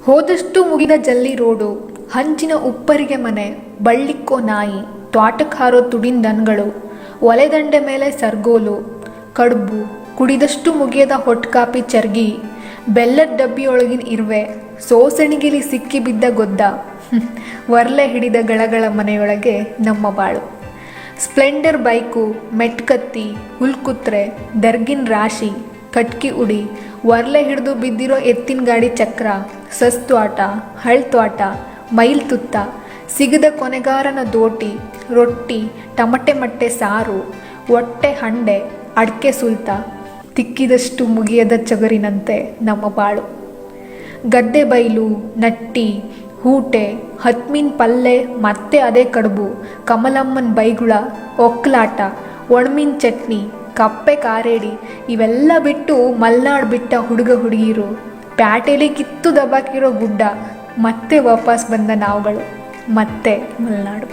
ಹೋದಷ್ಟು ಮುಗಿದ ಜಲ್ಲಿ ರೋಡು, ಹಂಚಿನ ಉಪ್ಪರಿಗೆ ಮನೆ, ಬಳ್ಳಿಕ್ಕೋ ನಾಯಿ, ತ್ವಾಟಕ್ಕೆ ಹಾರೋ ತುಡಿಂದನ್ಗಳು, ಒಲೆದಂಡೆ ಮೇಲೆ ಸರ್ಗೋಲು, ಕಡುಬು, ಕುಡಿದಷ್ಟು ಮುಗಿಯದ ಹೊಟ್ಕಾಪಿ ಚರ್ಗಿ, ಬೆಲ್ಲದ ಡಬ್ಬಿಯೊಳಗಿನ ಇರುವೆ, ಸೋಸಣಿಗಿಲಿ ಸಿಕ್ಕಿ ಬಿದ್ದ ಗೊದ್ದ, ವರ್ಲೆ ಹಿಡಿದ ಗಳಗಳ ಮನೆಯೊಳಗೆ ನಮ್ಮ ಬಾಳು. ಸ್ಪ್ಲೆಂಡರ್ ಬೈಕು, ಮೆಟ್ಕತ್ತಿ, ಹುಲ್ಕುತ್ರೆ, ದರ್ಗಿನ ರಾಶಿ, ಕಟ್ಕಿ ಉಡಿ, ವರ್ಲೆ ಹಿಡಿದು ಬಿದ್ದಿರೋ ಎತ್ತಿನ ಗಾಡಿ ಚಕ್ರ, ಸಸ್ತ್ವಾಟ, ಹಳ್ತ್ವಾಟ, ಮೈಲ್ ತುತ್ತ, ಸಿಗದ ಕೊನೆಗಾರನ ದೋಟಿ, ರೊಟ್ಟಿ, ಟಮಟೆ ಮಟ್ಟೆ ಸಾರು, ಹೊಟ್ಟೆ ಹಂಡೆ, ಅಡ್ಕೆ ಸುಲ್ತ, ತಿಕ್ಕಿದಷ್ಟು ಮುಗಿಯದ ಚಗರಿನಂತೆ ನಮ್ಮ ಬಾಳು. ಗದ್ದೆ ಬೈಲು, ನಟ್ಟಿ, ಹೂಟೆ, ಹತ್ಮೀನ್ ಪಲ್ಲೆ, ಮತ್ತೆ ಅದೇ ಕಡುಬು, ಕಮಲಮ್ಮನ ಬೈಗುಳ, ಒಕ್ಲಾಟ, ಒಣಮೀನ್ ಚಟ್ನಿ, ಕಪ್ಪೆ ಕಾರೇಡಿ, ಇವೆಲ್ಲ ಬಿಟ್ಟು ಮಲ್ನಾಡು ಬಿಟ್ಟ ಹುಡುಗ ಹುಡುಗಿರು, ಪ್ಯಾಟೆಲಿ ಕಿತ್ತು ದಬಾಕಿರೋ ಗುಡ್ಡ, ಮತ್ತೆ ವಾಪಸ್ ಬಂದ ನಾವುಗಳು, ಮತ್ತೆ ಮಲೆನಾಡು.